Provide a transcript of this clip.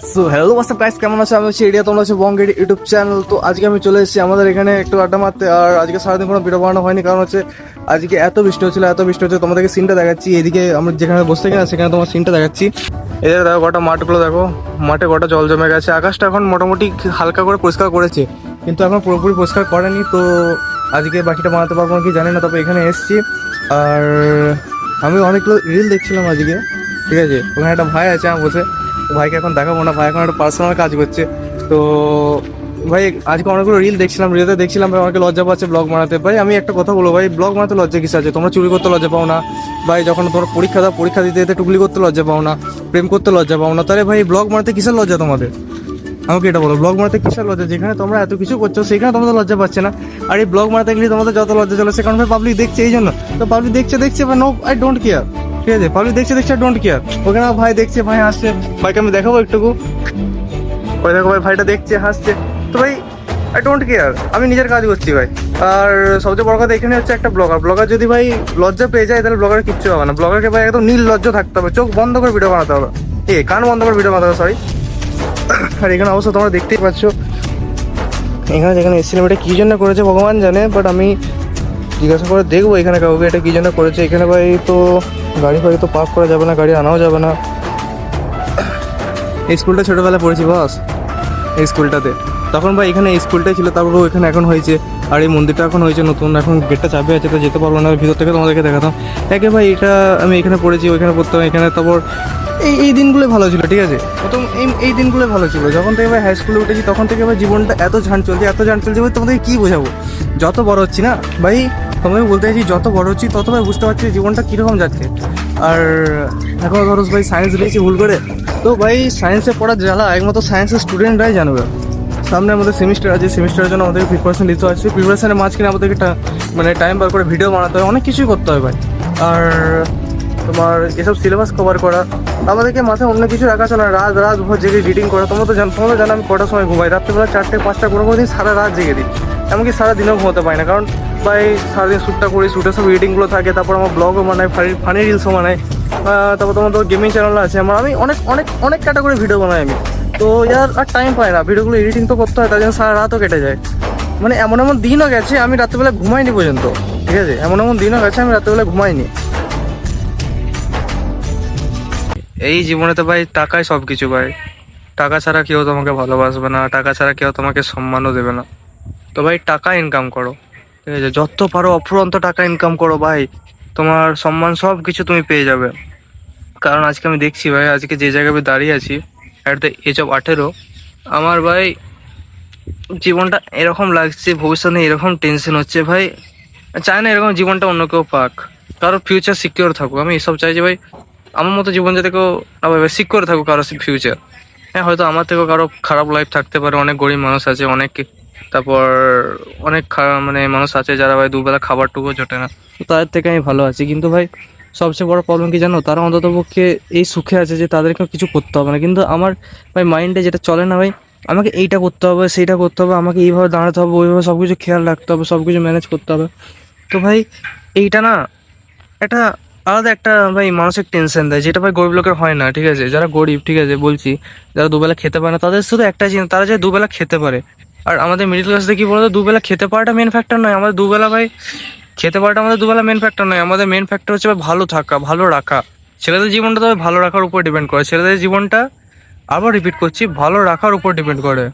So hello WhatsApp guys, কেমন আছো? আমি হচ্ছে এরিয়া, তোমরা হচ্ছে বঙ্গের ইউটিউব চ্যানেল। তো আজকে আমি চলে এসেছি আমাদের এখানে একটু আড্ডা মারতে। আর আজকে সারাদিন কোনো ভিডিও বানানো হয়নি, কারণ হচ্ছে আজকে এত বৃষ্টি হচ্ছে। তোমাদেরকে সিনটা দেখাচ্ছি। এদিকে আমরা যেখানে বসে থাকি না, সেখানে তোমার সিনটা দেখাচ্ছি। এদের দেখো গোটা মাঠগুলো, দেখো মাঠে গোটা জল জমে গেছে। আকাশটা এখন মোটামুটি হালকা করে পরিষ্কার করেছে, কিন্তু এখন পুরোপুরি পরিষ্কার করেনি। তো আজকে বাকিটা বানাতে পারবো নাকি জানি না, তবে এখানে এসেছি। আর আমি অনেকগুলো রিল দেখছিলাম আজকে, ঠিক আছে? ওখানে একটা ভাই আছে আমার বসে, ভাইকে এখন দেখাবো না, ভাই এখন একটা পার্সোনাল কাজ করছে। তো ভাই আজকে অনেকগুলো রিল দেখছিলাম, রিলতে দেখছিলাম ভাই অনেকে লজ্জা পাচ্ছে ব্লগ বানাতে। ভাই আমি একটা কথা বলবো, ভাই ব্লগ বানাতে লজ্জা কিসে আছে? তোমরা চুরি করতে লজ্জা পাও না ভাই? যখন তোমরা পরীক্ষা দাও, পরীক্ষা দিতে দিতে টুকলি করতে লজ্জা পাও না, প্রেম করতে লজ্জা পাও না, তাহলে ভাই ব্লগ বানাতে কিসের লজ্জা তোমাদের? আমাকে এটা বলো, ব্লগ বানাতে কিসের লজ্জা? যেখানে তোমরা এত কিছু করছো সেখানে তোমাদের লজ্জা পাচ্ছে না, আর এই ব্লগ বানাতে গেলে তোমাদের যত লজ্জা চলে, সেখানে ভাই পাবলিক দেখছে। এই জন্য তো পাবলিক দেখছে বা নো, আই ডোন্ট কেয়ার, ঠিক আছে? পাবলিক দেখছে আই ডোন্ট কেয়ার। ওখানে ভাই দেখছে, ভাই হাসছে, ভাইকে আমি দেখাবো একটুকু। ওই দেখো ভাই, ভাইটা দেখছে হাসছে। তো ভাই আই ডোন্ট কেয়ার, আমি নিজের কাজ করছি ভাই। আর সবচেয়ে বড় কথা এখানে হচ্ছে একটা ব্লগার যদি ভাই লজ্জা পেয়ে যায়, তাহলে ব্লগার কিচ্ছু হবে না। ব্লগারকে ভাই একদম নীল লজ্জা থাকতে হবে, চোখ বন্ধ করে ভিডিও বানাতে হবে, কান বন্ধ করে ভিডিও বানাতে হবে, সরি। আর এখানে অবশ্য তোমরা দেখতেই পাচ্ছ, এখানে যেখানে এসেছিলাম এটা কী জন্য করেছে ভগবান জানে, বাট আমি জিজ্ঞাসা করে দেখবো এখানে কাউকে এটা কী জন্য করেছে। এখানে ভাই তো গাড়ি ফাড়ি তো পার্ক করা যাবে না, গাড়ি আনাও যাবে না। এই স্কুলটা ছোটোবেলায় পড়েছি বস, এই স্কুলটাতে। তখন ভাই এখানে এই স্কুলটাই ছিল, তারপর এখানে এখন হয়েছে। আর এই মন্দিরটা এখন হয়েছে নতুন, এখন গেটটা চাপে আছে, তো যেতে পারবো না। ভিতর থেকে তোমাদেরকে দেখাতাম একে ভাই, এটা আমি এখানে পড়েছি, ওইখানে পড়তাম এখানে। তারপর এই দিনগুলোই ভালো ছিল, ঠিক আছে? প্রথম এই দিনগুলোই ভালো ছিল। যখন থেকে ভাই হাই স্কুলে উঠেছি, তখন থেকে ভাই জীবনটা এত ঝান চলছে ভাই, তোমাদেরকে কী বোঝাবো? যত বড় হচ্ছি না ভাই, তোমাকে বলতে চাইছি, যত বড় হচ্ছি তত ভাই বুঝতে পারছি জীবনটা কীরকম যাচ্ছে। আর এখন ধরো ভাই সায়েন্স নিয়েছি ভুল করে, তো ভাই সায়েন্সে পড়ার জ্বালা একমাত্র সায়েন্সের স্টুডেন্টরাই জানবে। সামনে আমাদের সেমিস্টার আছে, সেমিস্টারের জন্য আমাদেরকে প্রিপারেশন নিতে হচ্ছে। প্রিপারেশনের মাঝখানে আমাদেরকে মানে টাইম বার করে ভিডিও বানাতে হয়, অনেক কিছুই করতে হয় ভাই। আর তোমার এসব সিলেবাস কভার করা, আমাদেরকে মাথায় অন্য কিছু রাখা চলে না। রাত ভর জেগে রিডিং করা। তোমরা জানো আমি কটার সময় ঘুমাই? রাত্রেবেলা 4টে 5টা, কোনো দিন সারা রাত জেগে দিই। এমনকি সারা দিনেও ঘুমোতে পারি না, কারণ ভাই সারাদিন শ্যুটটা করি, শ্যুটে সব এডিটিংগুলো থাকে, তারপর আমার ব্লগও বানাই, ফানি রিলসও বানাই। তারপর তোমার তো গেমিং চ্যানেল আছে আমার, আমি অনেক অনেক অনেক ক্যাটাগরি ভিডিও বানাই আমি। তো আর টাইম পাই না, ভিডিওগুলো এডিটিং তো করতে হয়, তার জন্য সারা রাতও কেটে যায়। মানে এমন দিনও গেছে আমি রাত্রেবেলা ঘুমাইনি পর্যন্ত, ঠিক আছে? এমন দিনও গেছে আমি রাত্রেবেলা ঘুমাইনি। এই জীবনেতে ভাই টাকাই সব কিছু ভাই। টাকা ছাড়া কেউ তোমাকে ভালোবাসবে না, টাকা ছাড়া কেউ তোমাকে সম্মানও দেবে না। তো ভাই টাকা ইনকাম করো, ঠিক আছে? যত পারো অফুরন্ত টাকা ইনকাম করো ভাই, তোমার সম্মান সব কিছু তুমি পেয়ে যাবে। কারণ আজকে আমি দেখছি ভাই, আজকে যে জায়গায় আমি দাঁড়িয়ে আছি অ্যাট দ্য এজ অফ 18, আমার ভাই জীবনটা এরকম লাগছে, ভবিষ্যতে এরকম টেনশন হচ্ছে ভাই। চাই না এরকম জীবনটা অন্য কেউ পাক, কারো ফিউচার সিকিওর থাকুক। আমি এসব চাই যে ভাই আমার মতো জীবন যাতে কেউ না ভাবে সিকিওর থাকুক কারো ফিউচার। হ্যাঁ, হয়তো আমার থেকেও কারো খারাপ লাইফ থাকতে পারে, অনেক গরিব মানুষ আছে অনেক, তারপর অনেক মানে মানুষ আছে যারা ভাই দুবেলা খাবারটুকু জোটে না, তাদের থেকে আমি ভালো আছি। কিন্তু ভাই সবচেয়ে বড় প্রবলেম কি জানো? তারা অন্তত পক্ষে এই সুখে আছে যে তাদেরকে কিছু করতে হবে না। কিন্তু আমার ভাই মাইন্ডে যেটা চলে না ভাই, আমাকে এইটা করতে হবে, সেইটা করতে হবে, আমাকে এইভাবে দাঁড়াতে হবে, ওইভাবে সব কিছু খেয়াল রাখতে হবে, সব কিছু ম্যানেজ করতে হবে। তো ভাই এইটা না একটা আলাদা একটা ভাই মানসিক টেনশন দেয়, যেটা ভাই গরিব লোকের হয় না, ঠিক আছে? যারা গরিব, ঠিক আছে বলছি, যারা দুবেলা খেতে পারে না, তাদের শুধু একটা চিন্তা, তারা যে দুবেলা খেতে পারে। আর আমাদের মিডিল ক্লাসে কি বলতো, দুবেলা খেতে পারাটা মেন ফ্যাক্টর নয়। আমাদের দুবেলা ভাই খেতে পারাটা আমাদের দুবেলা মেন ফ্যাক্টর নয়। আমাদের মেন ফ্যাক্টর হচ্ছে ভাই ভালো থাকা, ভালো রাখা। ছেলেদের জীবনটা তবে ভালো রাখার উপর ডিপেন্ড করে, ছেলেদের জীবনটা আবার রিপিট করছি, ভালো রাখার উপর ডিপেন্ড করে।